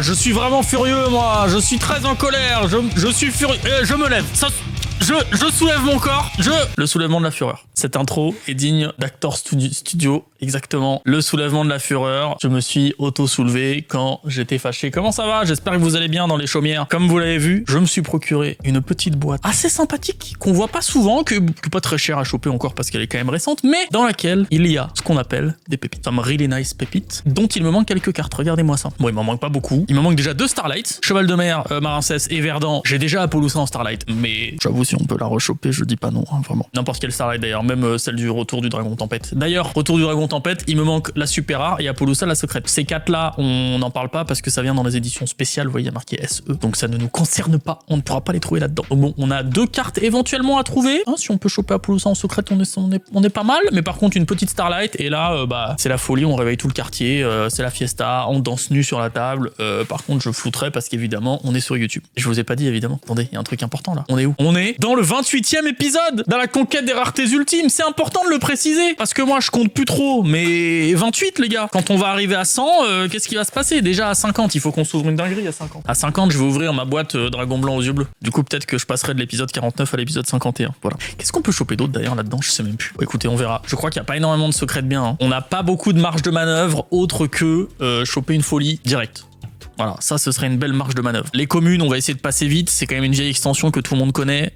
je suis vraiment furieux, moi. Je suis très en colère. Je suis furieux. Je me lève. Je soulève mon corps. Le soulèvement de la fureur. Cette intro est digne d'Actor Studio. Exactement. Le soulèvement de la fureur. Je me suis auto-soulevé quand j'étais fâché. Comment ça va? J'espère que vous allez bien dans les chaumières. Comme vous l'avez vu, je me suis procuré une petite boîte assez sympathique qu'on voit pas souvent, que pas très cher à choper encore parce qu'elle est quand même récente, mais dans laquelle il y a ce qu'on appelle des pépites. Some really nice pépites dont il me manque quelques cartes. Regardez-moi ça. Bon, il m'en manque pas beaucoup. Il me manque déjà 2 Starlight. Cheval de mer, Marincess et Verdant. J'ai déjà Apollousa en Starlight, mais j'avoue, si on peut la rechoper, je dis pas non, hein, vraiment. N'importe quelle Starlight d'ailleurs, même celle du Retour du Dragon Tempête. D'ailleurs, Retour du Dragon Tempête, il me manque la super rare et Apollousa la secrète. Ces 4 là, on n'en parle pas parce que ça vient dans les éditions spéciales, vous voyez, il y a marqué SE. Donc ça ne nous concerne pas, on ne pourra pas les trouver là-dedans. Donc bon, on a 2 cartes éventuellement à trouver. Hein, si on peut choper Apollousa en secrète, on est pas mal. Mais par contre, une petite Starlight, et là, c'est la folie, on réveille tout le quartier, c'est la fiesta, on danse nu sur la table. Par contre, je flouterai parce qu'évidemment, on est sur YouTube. Je vous ai pas dit, évidemment. Attendez, il y a un truc important là. On est où? On est dans le 28e épisode, dans la conquête des raretés ultimes. C'est important de le préciser, parce que moi, je compte plus trop, mais 28, les gars. Quand on va arriver à 100, qu'est-ce qui va se passer? Déjà à 50, il faut qu'on s'ouvre une dinguerie à 50. À 50, je vais ouvrir ma boîte Dragon Blanc aux yeux bleus. Du coup, peut-être que je passerai de l'épisode 49 à l'épisode 51. Voilà. Qu'est-ce qu'on peut choper d'autre d'ailleurs là-dedans? Je sais même plus. Bon, écoutez, on verra. Je crois qu'il n'y a pas énormément de secrets de bien. Hein. On n'a pas beaucoup de marge de manœuvre autre que choper une folie directe. Voilà, ça ce serait une belle marge de manœuvre. Les communes, on va essayer de passer vite. C'est quand même une vieille extension que tout le monde connaît.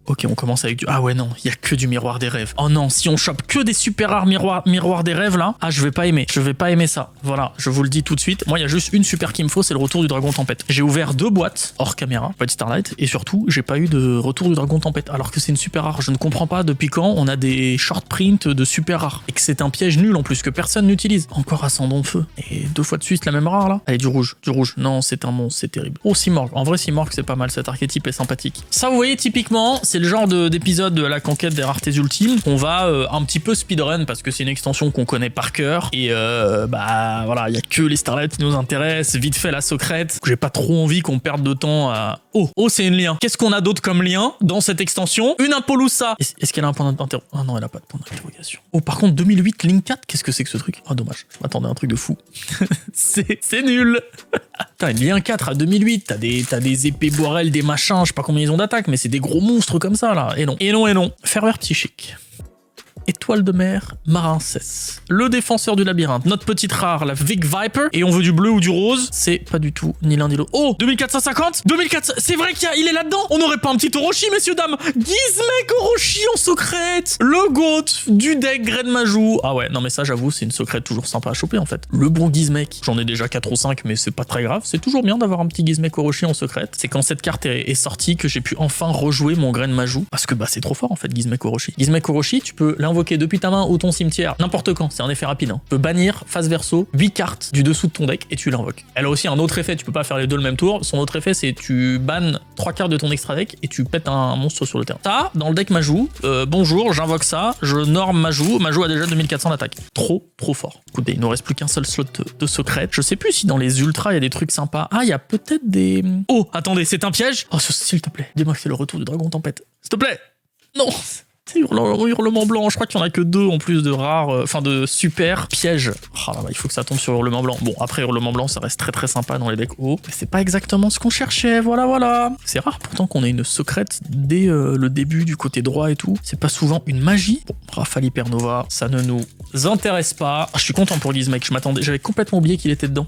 Ok, on commence avec du... Ah ouais, non, il y a que du miroir des rêves. Oh non, si on chope que des super rares miroir des rêves, là, je vais pas aimer. Je vais pas aimer ça. Voilà, je vous le dis tout de suite. Moi, il y a juste une super qu'il me faut, c'est le Retour du Dragon Tempête. J'ai ouvert 2 boîtes, hors caméra, pas de Starlight, et surtout, j'ai pas eu de Retour du Dragon Tempête, alors que c'est une super rare. Je ne comprends pas depuis quand on a des short prints de super rares, et que c'est un piège nul en plus, que personne n'utilise. Encore Ascendant de Feu. Et 2 fois de suite, la même rare, là. Allez, du rouge. Non, c'est un monstre, c'est terrible. Oh, Simorgh. En vrai, Simorgh, c'est pas mal, cet archétype est sympathique. Ça, vous voyez, typiquement, c'est le genre d'épisode de la conquête des raretés ultimes on va un petit peu speedrun parce que c'est une extension qu'on connaît par cœur et voilà, il y a que les Starlight qui nous intéressent, vite fait la secrète. J'ai pas trop envie qu'on perde de temps à... Oh, c'est une lien. Qu'est-ce qu'on a d'autre comme lien dans cette extension? Une Apollousa. Est-ce qu'elle a un point d'interrogation? Ah non, elle a pas de point d'interrogation. Oh, par contre, 2008 Link 4, qu'est-ce que c'est que ce truc? Oh, dommage, je m'attendais à un truc de fou. c'est nul. Putain, lien 4 à 2008, t'as des épées boirelles, des machins, je sais pas combien ils ont d'attaque, mais c'est des gros monstres comme ça là. Et non. Ferveur psychique. Étoile de mer, Marincess. Le défenseur du labyrinthe. Notre petite rare, la Vic Viper. Et on veut du bleu ou du rose. C'est pas du tout ni l'un ni l'autre. Oh, 2450 2400. C'est vrai il est là-dedans. On n'aurait pas un petit Orochi, messieurs, dames. Gizmek Orochi en secrète. Le GOAT du deck Greymajou. Ah ouais, non mais ça, j'avoue, c'est une secrète toujours sympa à choper en fait. Le bon Gizmek. J'en ai déjà 4 ou 5, mais c'est pas très grave. C'est toujours bien d'avoir un petit Gizmek Orochi en secrète. C'est quand cette carte est sortie que j'ai pu enfin rejouer mon Greymajou. Parce que c'est trop fort en fait, Gizmek Orochi. Gizmek Orochi, tu peux l'invoquer depuis ta main ou ton cimetière, n'importe quand, c'est un effet rapide. Hein. Tu peux bannir face verso 8 cartes du dessous de ton deck et tu l'invoques. Elle a aussi un autre effet, tu peux pas faire les deux le même tour. Son autre effet, c'est tu bannes 3 cartes de ton extra deck et tu pètes un monstre sur le terrain. Ça, dans le deck Majou, bonjour, j'invoque ça, je norme Majou. Majou a déjà 2400 d'attaque. Trop fort. Écoutez, il ne nous reste plus qu'un seul slot de secret. Je sais plus si dans les ultras il y a des trucs sympas. Ah, il y a peut-être des... Oh, attendez, c'est un piège? Oh, s'il te plaît, dis-moi que c'est le Retour du Dragon Tempête. S'il te plaît. Non. C'est Hurlement Blanc, je crois qu'il y en a que 2 en plus de rares, enfin de super pièges. Oh là là, il faut que ça tombe sur Hurlement Blanc. Bon, après Hurlement Blanc, ça reste très sympa dans les decks hauts, mais c'est pas exactement ce qu'on cherchait, voilà. C'est rare pourtant qu'on ait une secrète dès le début du côté droit et tout. C'est pas souvent une magie. Bon, Rafale Hypernova, ça ne nous intéresse pas. Ah, je suis content pour Gizmek, j'avais complètement oublié qu'il était dedans.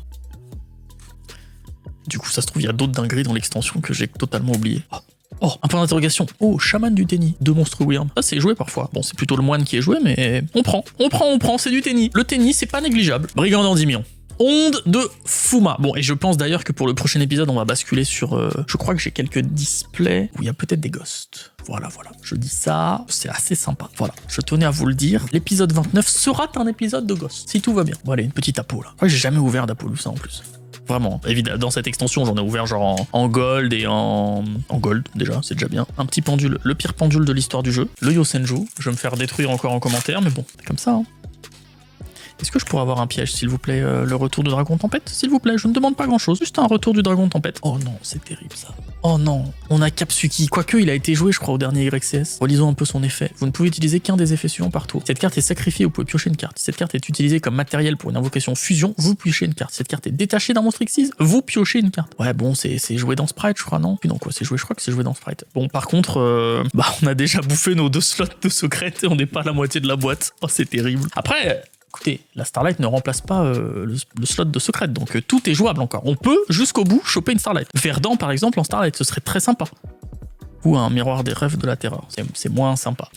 Du coup, ça se trouve, il y a d'autres dingueries dans l'extension que j'ai totalement oublié. Oh, un point d'interrogation. Oh, chaman du tennis. 2 monstres Wyrm. Ça, c'est joué parfois. Bon, c'est plutôt le moine qui est joué, mais on prend, c'est du tennis. Le tennis, c'est pas négligeable. Brigand d'Endymion. Onde de Fuma. Bon, et je pense d'ailleurs que pour le prochain épisode, on va basculer sur... je crois que j'ai quelques displays où il y a peut-être des ghosts. Voilà. Je dis ça, c'est assez sympa. Voilà, je tenais à vous le dire. L'épisode 29 sera un épisode de ghost, si tout va bien. Bon, allez, une petite apo, là. Ouais, j'ai jamais ouvert d'Apollousa en plus. Vraiment, évidemment, dans cette extension, j'en ai ouvert genre en gold et en gold, déjà, c'est déjà bien. Un petit pendule, le pire pendule de l'histoire du jeu. Le Yosenju, je vais me faire détruire encore en commentaire, mais bon, c'est comme ça, hein. Est-ce que je pourrais avoir un piège, s'il vous plaît, le retour du Dragon Tempête? S'il vous plaît, je ne demande pas grand-chose, juste un retour du Dragon Tempête. Oh non, c'est terrible ça. Oh non, on a Katsuki. Quoique, il a été joué, je crois, au dernier YCS. Relisons un peu son effet. Vous ne pouvez utiliser qu'un des effets suivants par tour. Cette carte est sacrifiée, vous pouvez piocher une carte. Si cette carte est utilisée comme matériel pour une invocation fusion, vous piochez une carte. Si cette carte est détachée d'un monstre Xyz, vous piochez une carte. Ouais, bon, c'est joué dans Sprite, je crois, non? Puis non, quoi, c'est joué, je crois que c'est joué dans Sprite. Bon, par contre, on a déjà bouffé nos 2 slots de secret et on n'est pas à la moitié de la boîte. Oh, c'est terrible. Après, écoutez, la Starlight ne remplace pas le slot de secret, donc tout est jouable encore. On peut, jusqu'au bout, choper une Starlight. Verdant, par exemple, en Starlight, ce serait très sympa. Ou un miroir des rêves de la terreur. C'est moins sympa.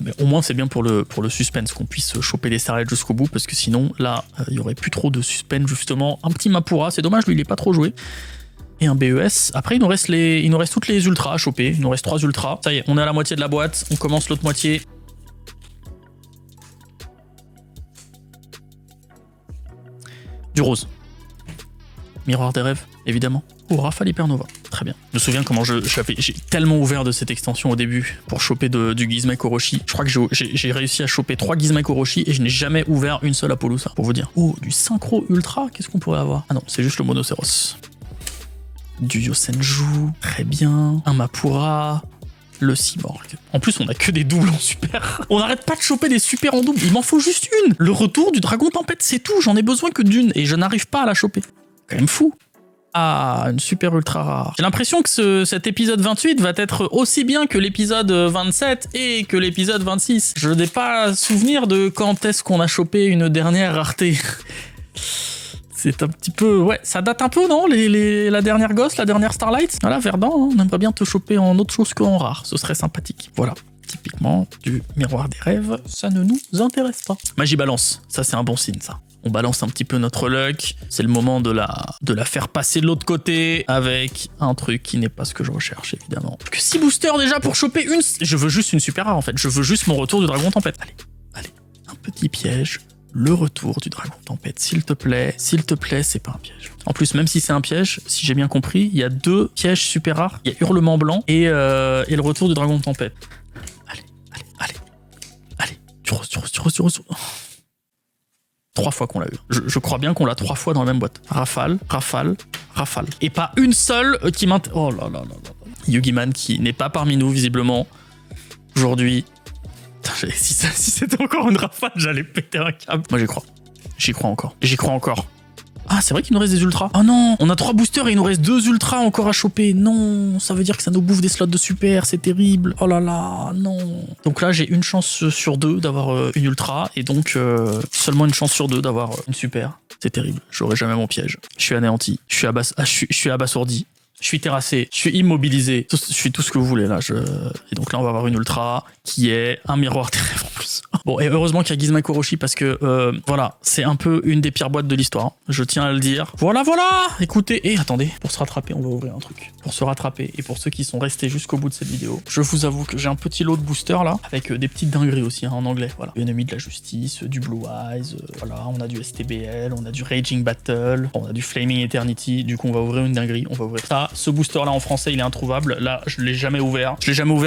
Mais au moins, c'est bien pour le suspense qu'on puisse choper les Starlight jusqu'au bout, parce que sinon, là, il y aurait plus trop de suspense, justement. Un petit Mapura, c'est dommage, lui, il est pas trop joué. Et un BES. Après, il nous reste toutes les ultras à choper. Il nous reste 3 ultras. Ça y est, on est à la moitié de la boîte. On commence l'autre moitié. Du rose. Miroir des rêves, évidemment. Oh, Rafale Hypernova. Très bien. Je me souviens comment j'ai tellement ouvert de cette extension au début pour choper du Gizmek Orochi. Je crois que j'ai réussi à choper 3 Gizmek Orochi et je n'ai jamais ouvert une seule Apollousa, pour vous dire. Oh, du Synchro Ultra, qu'est-ce qu'on pourrait avoir? Ah non, c'est juste le Monocéros. Du Yosenju, très bien. Un Mapura, le Cyborg. En plus, on a que des doubles en super. On n'arrête pas de choper des super en double. Il m'en faut juste une. Le retour du Dragon Tempête, c'est tout. J'en ai besoin que d'une et je n'arrive pas à la choper. Quand même fou. Ah, une super ultra rare. J'ai l'impression que cet épisode 28 va être aussi bien que l'épisode 27 et que l'épisode 26. Je n'ai pas souvenir de quand est-ce qu'on a chopé une dernière rareté. C'est un petit peu... Ouais, ça date un peu, non? La dernière Ghost, la dernière Starlight? Voilà, Verdant, hein, on aimerait bien te choper en autre chose qu'en rare. Ce serait sympathique. Voilà. Typiquement, du miroir des rêves, ça ne nous intéresse pas. Magie balance. Ça, c'est un bon signe, ça. On balance un petit peu notre luck. C'est le moment de la faire passer de l'autre côté avec un truc qui n'est pas ce que je recherche, évidemment. Que 6 boosters déjà pour choper une... Je veux juste une super rare, en fait. Je veux juste mon retour du Dragon Tempête. Allez. Un petit piège. Le retour du Dragon Tempête, s'il te plaît, c'est pas un piège. En plus, même si c'est un piège, si j'ai bien compris, il y a 2 pièges super rares. Il y a Hurlement Blanc et le retour du Dragon Tempête. Allez. Tu roses. 3 fois qu'on l'a eu. Je crois bien qu'on l'a 3 fois dans la même boîte. Rafale. Et pas une seule qui m'intéresse. Oh là là. Yugiman qui n'est pas parmi nous, visiblement. Aujourd'hui... Si c'était encore une rafale, j'allais péter un câble. Moi, j'y crois encore. Ah, c'est vrai qu'il nous reste des ultras. Oh non, on a 3 boosters et il nous reste 2 ultras encore à choper. Non, ça veut dire que ça nous bouffe des slots de super, c'est terrible. Oh là là, non. Donc là, j'ai une chance sur 2 d'avoir une ultra et donc seulement une chance sur 2 d'avoir une super. C'est terrible, j'aurai jamais mon piège. Je suis anéanti, je suis abasourdi. Je suis terrassé, je suis immobilisé, je suis tout ce que vous voulez là. Et donc là, on va avoir une ultra qui est un miroir des rêves en plus. Bon, et heureusement qu'il y a Gizmek Orochi parce que voilà, c'est un peu une des pires boîtes de l'histoire. Je tiens à le dire. Voilà. Écoutez, et attendez, pour se rattraper, on va ouvrir un truc. Pour se rattraper et pour ceux qui sont restés jusqu'au bout de cette vidéo, je vous avoue que j'ai un petit lot de boosters là, avec des petites dingueries aussi hein, en anglais. Voilà, Ennemi de la Justice, du Blue Eyes, voilà, on a du STBL, on a du Raging Battle, on a du Flaming Eternity. Du coup, on va ouvrir une dinguerie. On va ouvrir ça. Ce booster là en français il est introuvable, là je l'ai jamais ouvert,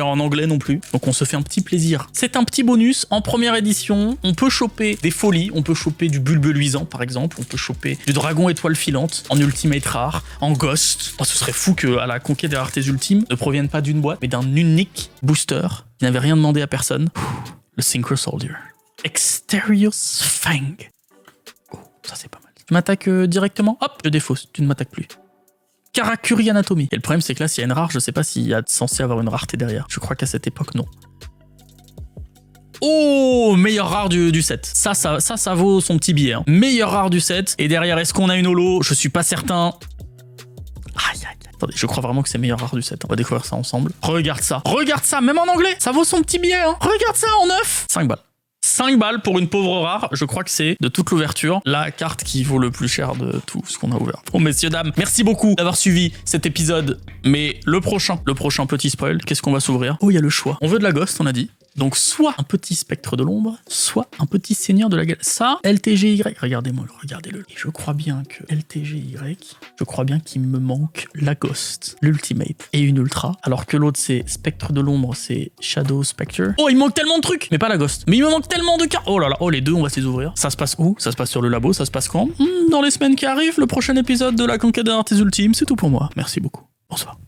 en anglais non plus, donc on se fait un petit plaisir. C'est un petit bonus, en première édition, on peut choper des folies, on peut choper du bulbe luisant par exemple, on peut choper du dragon étoile filante, en ultimate rare, en ghost. Oh, ce serait fou que à la conquête des raretés ultimes ne proviennent pas d'une boîte, mais d'un unique booster qui n'avait rien demandé à personne. Le Synchro Soldier. Exterius Fang. Oh, ça c'est pas mal. Tu m'attaques directement, hop, je défausse, tu ne m'attaques plus. Karakuri Anatomy. Et le problème, c'est que là, s'il y a une rare, je sais pas s'il y a censé avoir une rareté derrière. Je crois qu'à cette époque, non. Oh, meilleur rare du set. Ça vaut son petit billet. Hein. Meilleur rare du set. Et derrière, est-ce qu'on a une holo? Je suis pas certain. Aïe. Attendez, je crois vraiment que c'est meilleur rare du set. On va découvrir ça ensemble. Regarde ça, même en anglais. Ça vaut son petit billet. Hein. Regarde ça en 9. 5 balles. 5 balles pour une pauvre rare, je crois que c'est, de toute l'ouverture, la carte qui vaut le plus cher de tout ce qu'on a ouvert. Bon, messieurs, dames, merci beaucoup d'avoir suivi cet épisode. Mais le prochain petit spoil, qu'est-ce qu'on va s'ouvrir? Oh, il y a le choix. On veut de la Ghost, on a dit. Donc soit un petit spectre de l'ombre, soit un petit seigneur de la galaxie. Ça, LTGY, regardez-le. Et je crois bien que LTGY, je crois bien qu'il me manque la Ghost, l'Ultimate et une Ultra, alors que l'autre c'est Spectre de l'ombre, c'est Shadow Spectre. Oh, il me manque tellement de trucs, mais pas la Ghost. Mais il me manque tellement de cartes. Oh là là, oh les deux, on va se les ouvrir. Ça se passe où? Ça se passe sur le labo, ça se passe quand? Dans les semaines qui arrivent, le prochain épisode de la conquête de l'Arthès Ultime, c'est tout pour moi. Merci beaucoup. Bonsoir.